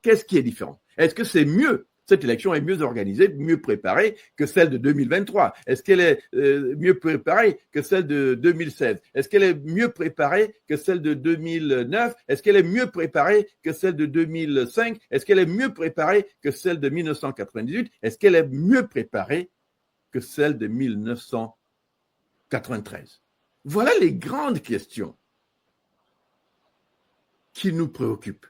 qu'est-ce qui est différent? Est-ce que c'est mieux? Cette élection est mieux organisée, mieux préparée que celle de 2023. Est-ce qu'elle est mieux préparée que celle de 2016? Est-ce qu'elle est mieux préparée que celle de 2009? Est-ce qu'elle est mieux préparée que celle de 2005? Est-ce qu'elle est mieux préparée que celle de 1998? Est-ce qu'elle est mieux préparée que celle de 1993? Voilà les grandes questions qui nous préoccupent.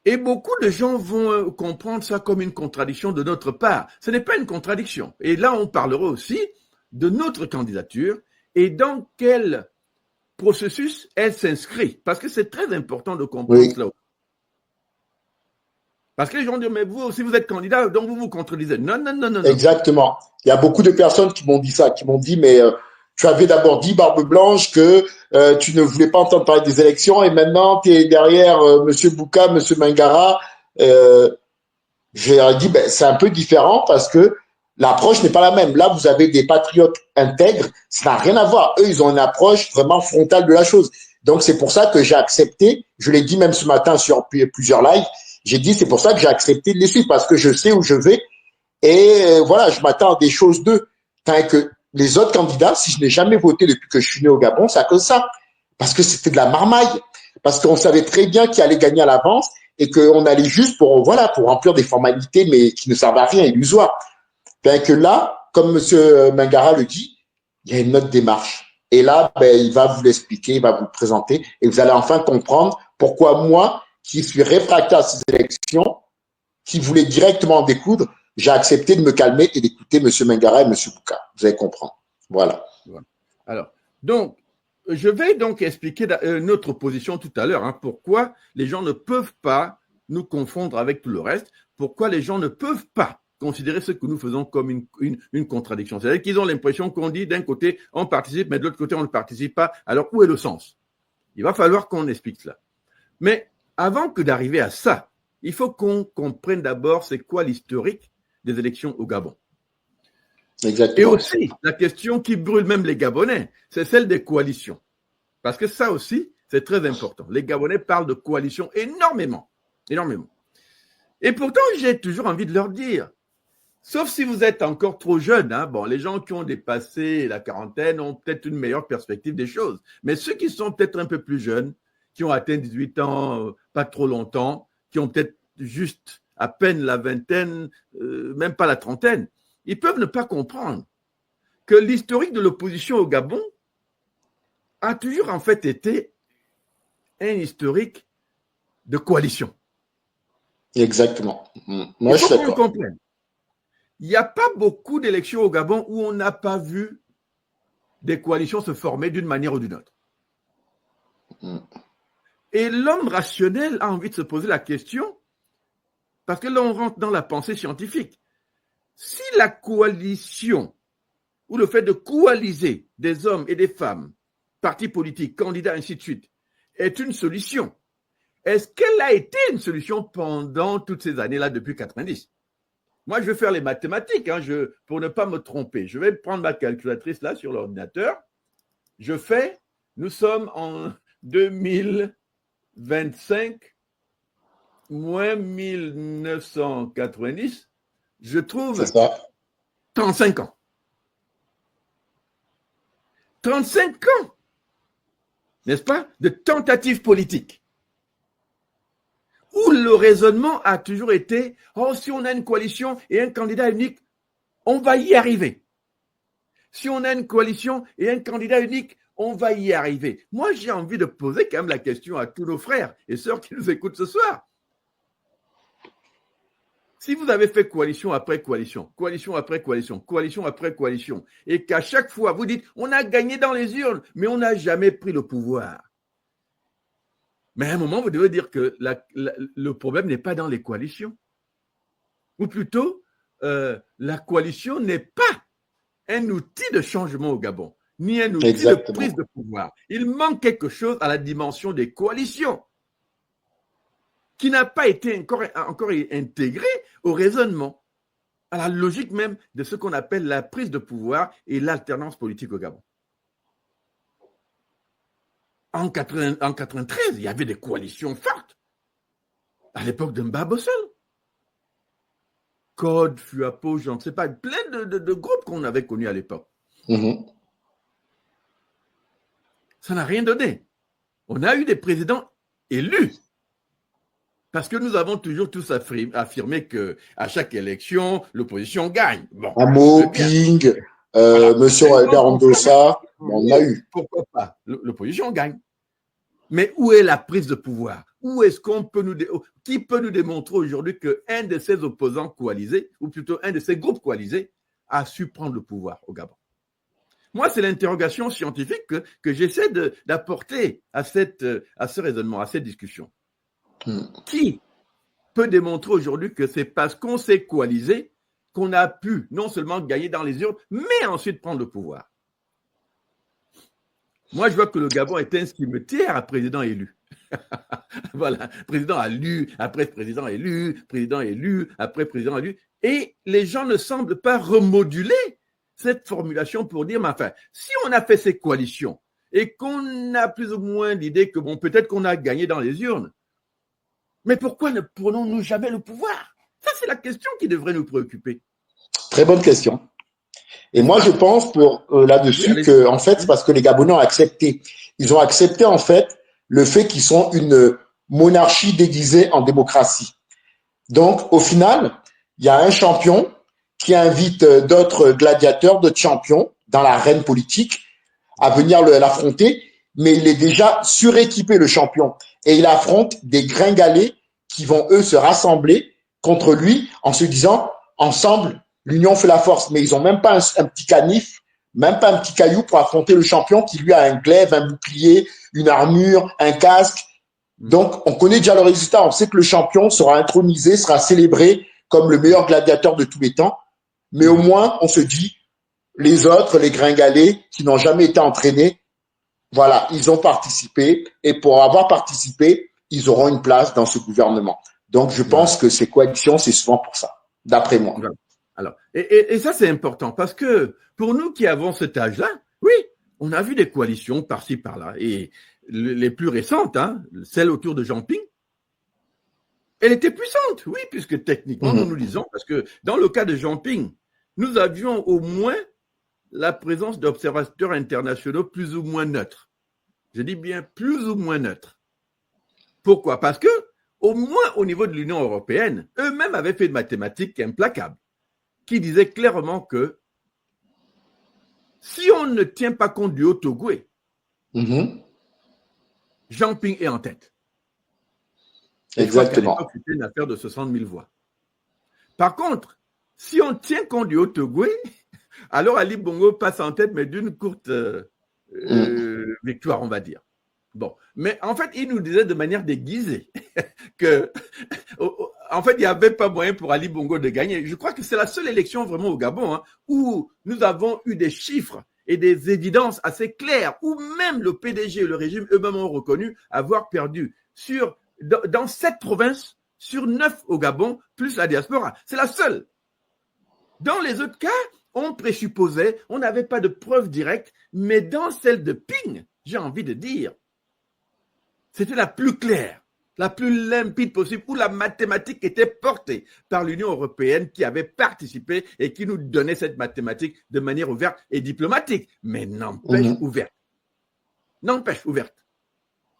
Et beaucoup de gens vont comprendre ça comme une contradiction de notre part. Ce n'est pas une contradiction. Et là, on parlera aussi de notre candidature et dans quel processus elle s'inscrit. Parce que c'est très important de comprendre cela. Parce que les gens disent, mais vous aussi, vous êtes candidat, donc vous vous contredisez. Non. Exactement. Il y a beaucoup de personnes qui m'ont dit ça, qui m'ont dit, mais tu avais d'abord dit, Barbe Blanche, que tu ne voulais pas entendre parler des élections et maintenant tu es derrière Monsieur Bouka, Monsieur Mangara. J'ai dit, ben, c'est un peu différent parce que l'approche n'est pas la même. Là, vous avez des patriotes intègres, ça n'a rien à voir. Eux, ils ont une approche vraiment frontale de la chose. Donc, c'est pour ça que j'ai accepté, je l'ai dit même ce matin sur plusieurs lives, j'ai dit, c'est pour ça que j'ai accepté de les suivre parce que je sais où je vais et voilà, je m'attends à des choses d'eux. Tant que les autres candidats, si je n'ai jamais voté depuis que je suis né au Gabon, c'est à cause de ça. Parce que c'était de la marmaille. Parce qu'on savait très bien qui allait gagner à l'avance et qu'on allait juste pour remplir des formalités, mais qui ne servent à rien, illusoires. Bien que là, comme M. Mangara le dit, il y a une autre démarche. Et là, ben, il va vous l'expliquer, il va vous le présenter et vous allez enfin comprendre pourquoi moi, qui suis réfractaire à ces élections, qui voulait directement en découdre, j'ai accepté de me calmer et d'écouter M. Mangara et M. Bouka. Vous allez comprendre. Voilà. Alors, donc, je vais donc expliquer notre position tout à l'heure, pourquoi les gens ne peuvent pas nous confondre avec tout le reste, pourquoi les gens ne peuvent pas considérer ce que nous faisons comme une contradiction. C'est-à-dire qu'ils ont l'impression qu'on dit d'un côté on participe, mais de l'autre côté on ne participe pas. Alors, où est le sens? Il va falloir qu'on explique cela. Mais avant que d'arriver à ça, il faut qu'on comprenne d'abord c'est quoi l'historique des élections au Gabon. Exactement. Et aussi, la question qui brûle même les Gabonais, c'est celle des coalitions. Parce que ça aussi, c'est très important. Les Gabonais parlent de coalitions énormément. Et pourtant, j'ai toujours envie de leur dire, sauf si vous êtes encore trop jeune, les gens qui ont dépassé la quarantaine ont peut-être une meilleure perspective des choses. Mais ceux qui sont peut-être un peu plus jeunes, qui ont atteint 18 ans, pas trop longtemps, qui ont peut-être juste à peine la vingtaine, même pas la trentaine, ils peuvent ne pas comprendre que l'historique de l'opposition au Gabon a toujours en fait été un historique de coalition. Exactement. Moi, je suis d'accord. Il faut qu'on comprenne. Il n'y a pas beaucoup d'élections au Gabon où on n'a pas vu des coalitions se former d'une manière ou d'une autre. Et l'homme rationnel a envie de se poser la question, parce que là on rentre dans la pensée scientifique. Si la coalition, ou le fait de coaliser des hommes et des femmes, partis politiques, candidats, ainsi de suite, est une solution, est-ce qu'elle a été une solution pendant toutes ces années-là depuis 90? Moi, je vais faire les mathématiques pour ne pas me tromper. Je vais prendre ma calculatrice là sur l'ordinateur. Nous sommes en 2025 moins 1990, je trouve 35 ans. 35 ans, n'est-ce pas, de tentatives politiques, où le raisonnement a toujours été « si on a une coalition et un candidat unique, on va y arriver. Si on a une coalition et un candidat unique, on va y arriver. » Moi, j'ai envie de poser quand même la question à tous nos frères et sœurs qui nous écoutent ce soir. Si vous avez fait coalition après coalition, coalition après coalition, coalition après coalition, et qu'à chaque fois vous dites on a gagné dans les urnes, mais on n'a jamais pris le pouvoir. Mais à un moment, vous devez dire que le problème n'est pas dans les coalitions. Ou plutôt, la coalition n'est pas un outil de changement au Gabon, ni un outil de prise de pouvoir. Il manque quelque chose à la dimension des coalitions, qui n'a pas été encore intégré au raisonnement, à la logique même de ce qu'on appelle la prise de pouvoir et l'alternance politique au Gabon. En 93, il y avait des coalitions fortes. À l'époque de Mbabossel. Code, Fuapo, je ne sais pas, plein de groupes qu'on avait connus à l'époque. Ça n'a rien donné. On a eu des présidents élus. Parce que nous avons toujours tous affirmé qu'à chaque élection, l'opposition gagne. Bon, Amo, Ping, Monsieur Albert Andossa, on a eu. Pourquoi pas? L'opposition gagne. Mais où est la prise de pouvoir? Où est-ce qu'on peut qui peut nous démontrer aujourd'hui qu'un de ces opposants coalisés, ou plutôt un de ces groupes coalisés, a su prendre le pouvoir au Gabon? Moi, c'est l'interrogation scientifique que j'essaie d'apporter à ce raisonnement, à cette discussion. Qui peut démontrer aujourd'hui que c'est parce qu'on s'est coalisé qu'on a pu non seulement gagner dans les urnes, mais ensuite prendre le pouvoir? Moi, je vois que le Gabon est un cimetière à président élu. Voilà, président élu, après président élu, après président élu. Et les gens ne semblent pas remoduler cette formulation pour dire, mais enfin, si on a fait ces coalitions et qu'on a plus ou moins l'idée que, bon, peut-être qu'on a gagné dans les urnes, mais pourquoi ne prenons-nous jamais le pouvoir? Ça, c'est la question qui devrait nous préoccuper. Très bonne question. Et moi, je pense là-dessus que, en fait, c'est parce que les Gabonais ont accepté. Ils ont accepté, en fait, le fait qu'ils sont une monarchie déguisée en démocratie. Donc, au final, il y a un champion qui invite d'autres gladiateurs, d'autres champions dans l'arène politique à venir l'affronter, mais il est déjà suréquipé, le champion. Et il affronte des gringalés qui vont, eux, se rassembler contre lui en se disant, ensemble, l'union fait la force. Mais ils ont même pas un petit canif, même pas un petit caillou pour affronter le champion qui, lui, a un glaive, un bouclier, une armure, un casque. Donc, on connaît déjà le résultat. On sait que le champion sera intronisé, sera célébré comme le meilleur gladiateur de tous les temps. Mais au moins, on se dit, les autres, les gringalés, qui n'ont jamais été entraînés, voilà, ils ont participé. Et pour avoir participé, ils auront une place dans ce gouvernement. Donc, je pense que ces coalitions, c'est souvent pour ça, d'après moi. Alors, et ça, c'est important parce que pour nous qui avons cet âge-là, oui, on a vu des coalitions par-ci, par-là. Et les plus récentes, hein, celle autour de Jean Ping, elle était puissante, oui, puisque techniquement, nous disons, parce que dans le cas de Jean Ping, nous avions au moins la présence d'observateurs internationaux plus ou moins neutres. Je dis bien plus ou moins neutres. Pourquoi? Parce que, au moins au niveau de l'Union européenne, eux-mêmes avaient fait une mathématique implacable qui disait clairement que si on ne tient pas compte du Haut-Ogooué, Jean Ping est en tête. Exactement. C'était une affaire de 60 000 voix. Par contre, si on tient compte du Haut-Ogooué, alors Ali Bongo passe en tête, mais d'une courte victoire, on va dire. Bon, mais en fait, il nous disait de manière déguisée que, en fait, il n'y avait pas moyen pour Ali Bongo de gagner. Je crois que c'est la seule élection vraiment au Gabon hein, où nous avons eu des chiffres et des évidences assez claires, où même le PDG et le régime eux-mêmes ont reconnu avoir perdu dans 7 provinces sur 9 au Gabon, plus la diaspora. C'est la seule. Dans les autres cas, on présupposait, on n'avait pas de preuves directes, mais dans celle de Ping, j'ai envie de dire, c'était la plus claire, la plus limpide possible, où la mathématique était portée par l'Union européenne qui avait participé et qui nous donnait cette mathématique de manière ouverte et diplomatique, mais n'empêche ouverte. N'empêche ouverte.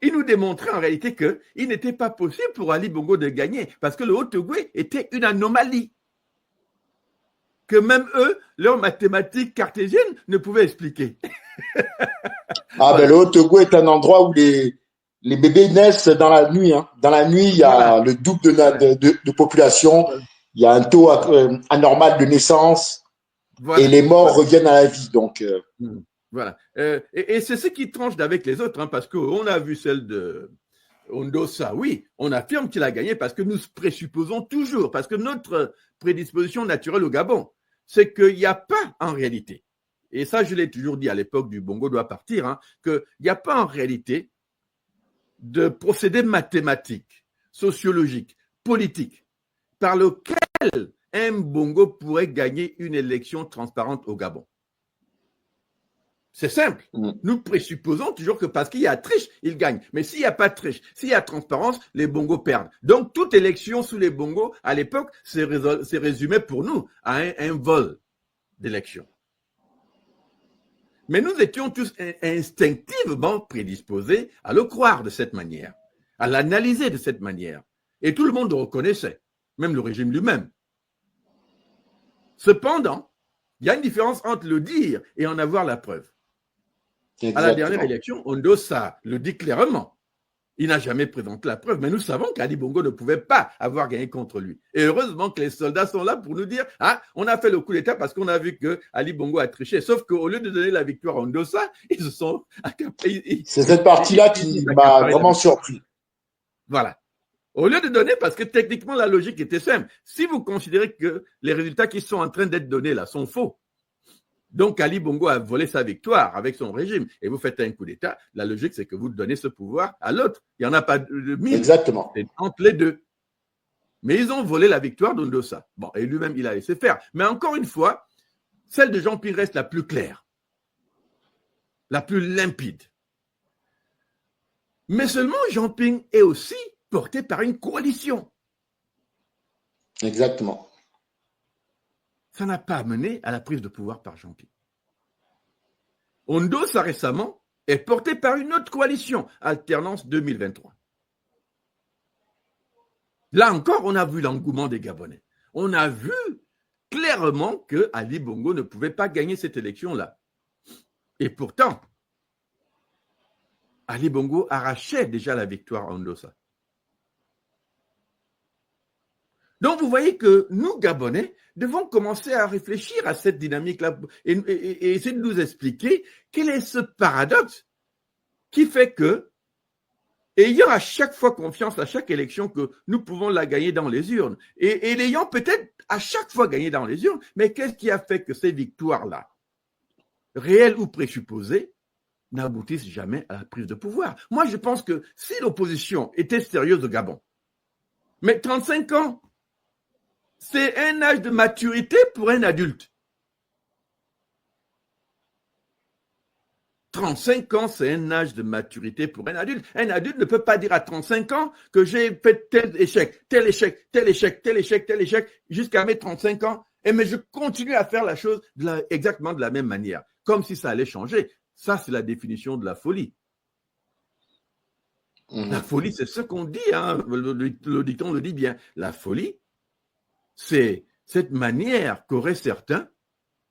Il nous démontrait en réalité qu'il n'était pas possible pour Ali Bongo de gagner parce que le Haut-Ogooué était une anomalie que même eux, leurs mathématiques cartésiennes ne pouvaient expliquer. Ben le Haut-Ogooué est un endroit où les bébés naissent dans la nuit. Hein. Dans la nuit, il y a le double de population. Il y a un taux anormal de naissance. Et les morts reviennent à la vie. Donc, voilà. Et c'est ce qui tranche d'avec les autres, hein, parce qu'on a vu celle de Ondossa. Oui, on affirme qu'il a gagné parce que nous présupposons toujours, parce que notre prédisposition naturelle au Gabon, c'est qu'il n'y a pas en réalité, et ça je l'ai toujours dit à l'époque du Bongo doit partir, hein, qu'il n'y a pas en réalité de procédé mathématique, sociologique, politique, par lequel un Bongo pourrait gagner une élection transparente au Gabon. C'est simple. Nous présupposons toujours que parce qu'il y a triche, ils gagnent. Mais s'il n'y a pas de triche, s'il y a transparence, les bongos perdent. Donc, toute élection sous les bongos, à l'époque, c'est résumé pour nous à un vol d'élection. Mais nous étions tous instinctivement prédisposés à le croire de cette manière, à l'analyser de cette manière. Et tout le monde le reconnaissait, même le régime lui-même. Cependant, il y a une différence entre le dire et en avoir la preuve. Exactement. À la dernière élection, Ondosa le dit clairement. Il n'a jamais présenté la preuve, mais nous savons qu'Ali Bongo ne pouvait pas avoir gagné contre lui. Et heureusement que les soldats sont là pour nous dire « Ah, on a fait le coup d'État parce qu'on a vu que Ali Bongo a triché. » Sauf qu'au lieu de donner la victoire à Ondosa, ils se sont... C'est cette partie-là qui m'a vraiment surpris. Voilà. Au lieu de donner, parce que techniquement, la logique était simple. Si vous considérez que les résultats qui sont en train d'être donnés là sont faux, donc Ali Bongo a volé sa victoire avec son régime, et vous faites un coup d'État, la logique, c'est que vous donnez ce pouvoir à l'autre. Il n'y en a pas de mille. Exactement. C'est entre les deux. Mais ils ont volé la victoire d'Ondosa. Bon, et lui-même, il a laissé faire. Mais encore une fois, celle de Jean Ping reste la plus claire, la plus limpide. Mais seulement Jean Ping est aussi porté par une coalition. Exactement. Ça n'a pas mené à la prise de pouvoir par Jean Ping. Ondosa récemment est porté par une autre coalition, Alternance 2023. Là encore, on a vu l'engouement des Gabonais. On a vu clairement que Ali Bongo ne pouvait pas gagner cette élection-là. Et pourtant, Ali Bongo arrachait déjà la victoire à Ondosa. Donc, vous voyez que nous, Gabonais, devons commencer à réfléchir à cette dynamique-là et essayer de nous expliquer quel est ce paradoxe qui fait que, ayant à chaque fois confiance à chaque élection que nous pouvons la gagner dans les urnes, et l'ayant peut-être à chaque fois gagné dans les urnes, mais qu'est-ce qui a fait que ces victoires-là, réelles ou présupposées, n'aboutissent jamais à la prise de pouvoir? Moi, je pense que si l'opposition était sérieuse au Gabon, mais 35 ans, c'est un âge de maturité pour un adulte. 35 ans, c'est un âge de maturité pour un adulte. Un adulte ne peut pas dire à 35 ans que j'ai fait tel échec, tel échec, tel échec, tel échec, tel échec, jusqu'à mes 35 ans, mais je continue à faire la chose exactement de la même manière, comme si ça allait changer. Ça, c'est la définition de la folie. La folie, c'est ce qu'on dit, hein. Le dicton le dit bien. La folie, c'est cette manière qu'auraient certains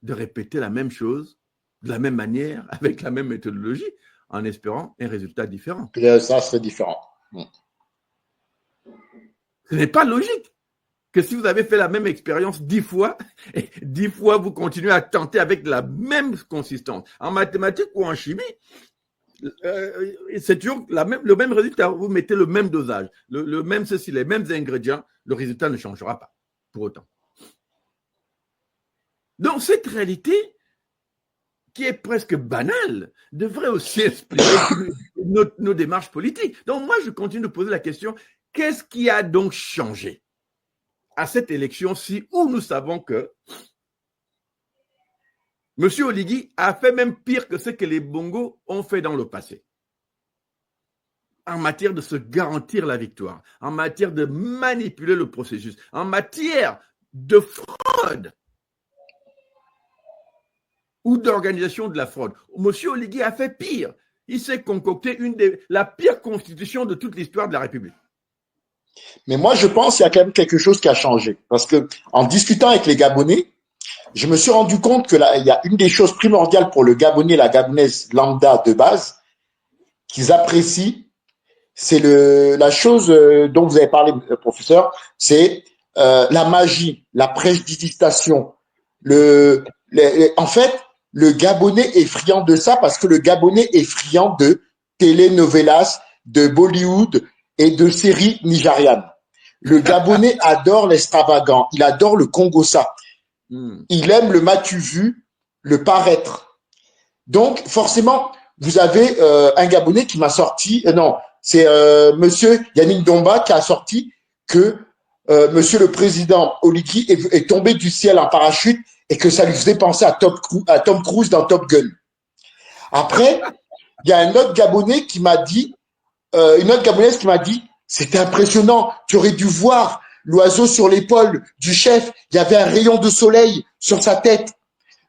de répéter la même chose, de la même manière, avec la même méthodologie, en espérant un résultat différent. Ça serait différent. Ce n'est pas logique que si vous avez fait la même expérience 10 fois, et 10 fois vous continuez à tenter avec la même consistance. En mathématiques ou en chimie, c'est toujours le même résultat. Vous mettez le même dosage, le même ceci, les mêmes ingrédients, le résultat ne changera pas. Pour autant. Donc, cette réalité, qui est presque banale, devrait aussi expliquer nos démarches politiques. Donc, moi, je continue de poser la question, qu'est-ce qui a donc changé à cette élection-ci où nous savons que M. Oligui a fait même pire que ce que les Bongos ont fait dans le passé, en matière de se garantir la victoire, en matière de manipuler le processus, en matière de fraude ou d'organisation de la fraude. M. Oligui a fait pire. Il s'est concocté la pire constitution de toute l'histoire de la République. Mais moi, je pense qu'il y a quand même quelque chose qui a changé. Parce que en discutant avec les Gabonais, je me suis rendu compte que il y a une des choses primordiales pour le Gabonais, la Gabonaise lambda de base, qu'ils apprécient, c'est la chose dont vous avez parlé, professeur, c'est la magie, la prestidigitation. En fait, le Gabonais est friand de ça parce que le Gabonais est friand de telenovelas, de Bollywood et de séries nigérianes. Le Gabonais adore l'extravagant, il adore le Congossa. Il aime le m'as-tu vu, le paraître. Donc, forcément, vous avez un Gabonais qui m'a sorti, c'est Monsieur Yannick Domba qui a sorti que Monsieur le Président Oligui est tombé du ciel en parachute et que ça lui faisait penser à Tom Cruise dans Top Gun. Après, il y a un autre Gabonais qui m'a dit, une autre Gabonaise qui m'a dit, c'était impressionnant, tu aurais dû voir l'oiseau sur l'épaule du chef, il y avait un rayon de soleil sur sa tête.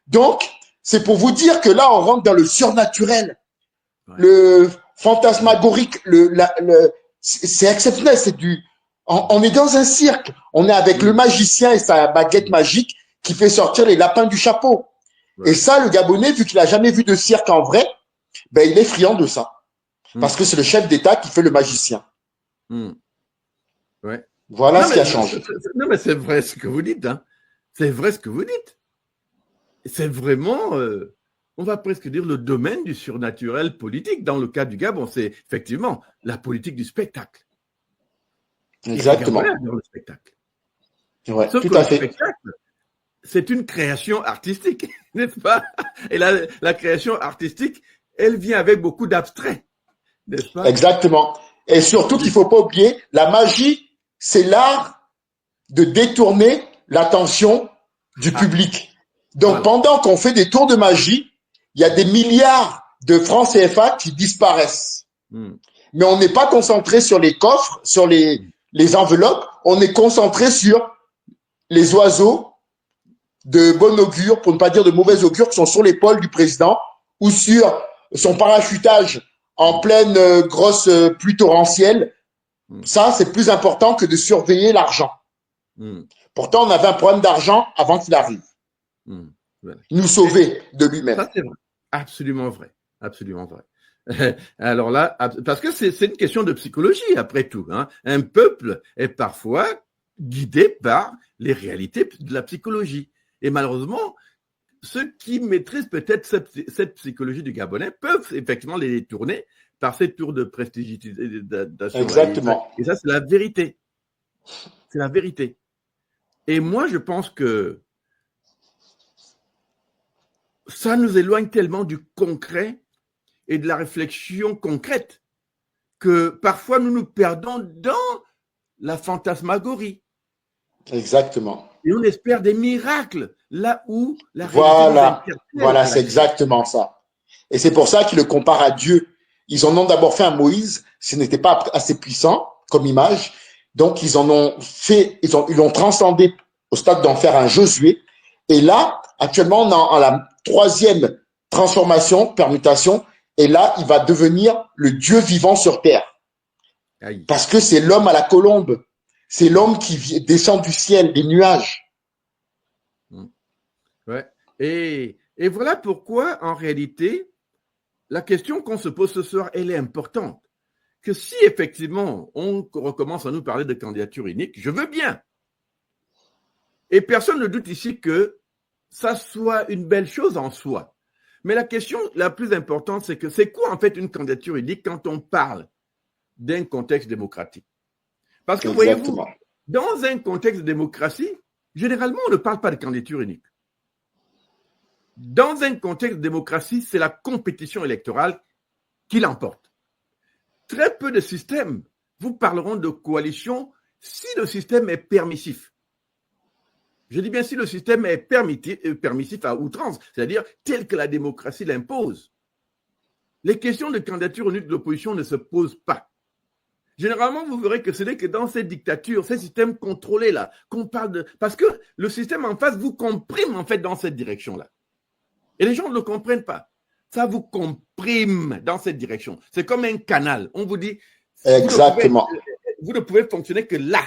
Donc, c'est pour vous dire que là, on rentre dans le surnaturel, le fantasmagorique, c'est exceptionnel, on est dans un cirque, on est avec le magicien et sa baguette magique qui fait sortir les lapins du chapeau. Et ça, le Gabonais, vu qu'il a jamais vu de cirque en vrai, ben, il est friand de ça. Parce que c'est le chef d'État qui fait le magicien. Ouais. Voilà ce qui a changé. Non, mais c'est vrai ce que vous dites. Hein. C'est vrai ce que vous dites. C'est vraiment, on va presque dire, le domaine du surnaturel politique. Dans le cas du Gabon, c'est effectivement la politique du spectacle. Exactement. Le spectacle. Ouais, sauf tout que à le fait. spectacle, c'est une création artistique, n'est-ce pas? Et la création artistique, elle vient avec beaucoup d'abstrait, n'est-ce pas? Exactement. Et surtout qu'il ne faut pas oublier, la magie, c'est l'art de détourner l'attention du public. Donc, pendant qu'on fait des tours de magie, il y a des milliards de francs CFA qui disparaissent. Mais on n'est pas concentré sur les coffres, sur les enveloppes, on est concentré sur les oiseaux de bon augure, pour ne pas dire de mauvais augure, qui sont sur l'épaule du président ou sur son parachutage en pleine grosse pluie torrentielle. Ça, c'est plus important que de surveiller l'argent. Pourtant, on avait un problème d'argent avant qu'il arrive. Nous sauver de lui-même. Ça, c'est vrai. Absolument vrai. Absolument vrai. Alors là, parce que c'est une question de psychologie, après tout. Hein. Un peuple est parfois guidé par les réalités de la psychologie. Et malheureusement, ceux qui maîtrisent peut-être cette psychologie du Gabonais peuvent effectivement les détourner par ces tours de prestidigitation. Exactement. Et ça, c'est la vérité. C'est la vérité. Et moi, je pense que ça nous éloigne tellement du concret et de la réflexion concrète que parfois nous nous perdons dans la fantasmagorie. Exactement. Et on espère des miracles là où la réalité Voilà, c'est exactement ça. Et c'est pour ça qu'ils le comparent à Dieu. Ils en ont d'abord fait un Moïse, ce n'était pas assez puissant comme image, donc ils en ont fait, ils l'ont transcendé au stade d'en faire un Josué. Et là, actuellement, on est en la 3e transformation, permutation, et là, il va devenir le Dieu vivant sur terre. Aïe. Parce que c'est l'homme à la colombe. C'est l'homme qui descend du ciel, des nuages. Ouais. Et voilà pourquoi, en réalité, la question qu'on se pose ce soir, elle est importante. Que si effectivement, on recommence à nous parler de candidature unique, je veux bien. Et personne ne doute ici que ça soit une belle chose en soi. Mais la question la plus importante, c'est que c'est quoi en fait une candidature unique quand on parle d'un contexte démocratique? Parce que voyez-vous, dans un contexte de démocratie, généralement, on ne parle pas de candidature unique. Dans un contexte de démocratie, c'est la compétition électorale qui l'emporte. Très peu de systèmes vous parleront de coalition si le système est permissif. Je dis bien si le système est permissif à outrance, c'est-à-dire tel que la démocratie l'impose. Les questions de candidature unique de l'opposition ne se posent pas. Généralement, vous verrez que ce n'est que dans ces dictatures, ces systèmes contrôlés-là, qu'on parle de... Parce que le système en face vous comprime en fait dans cette direction-là. Et les gens ne le comprennent pas. Ça vous comprime dans cette direction. C'est comme un canal. On vous dit... Exactement. Vous ne pouvez fonctionner que là.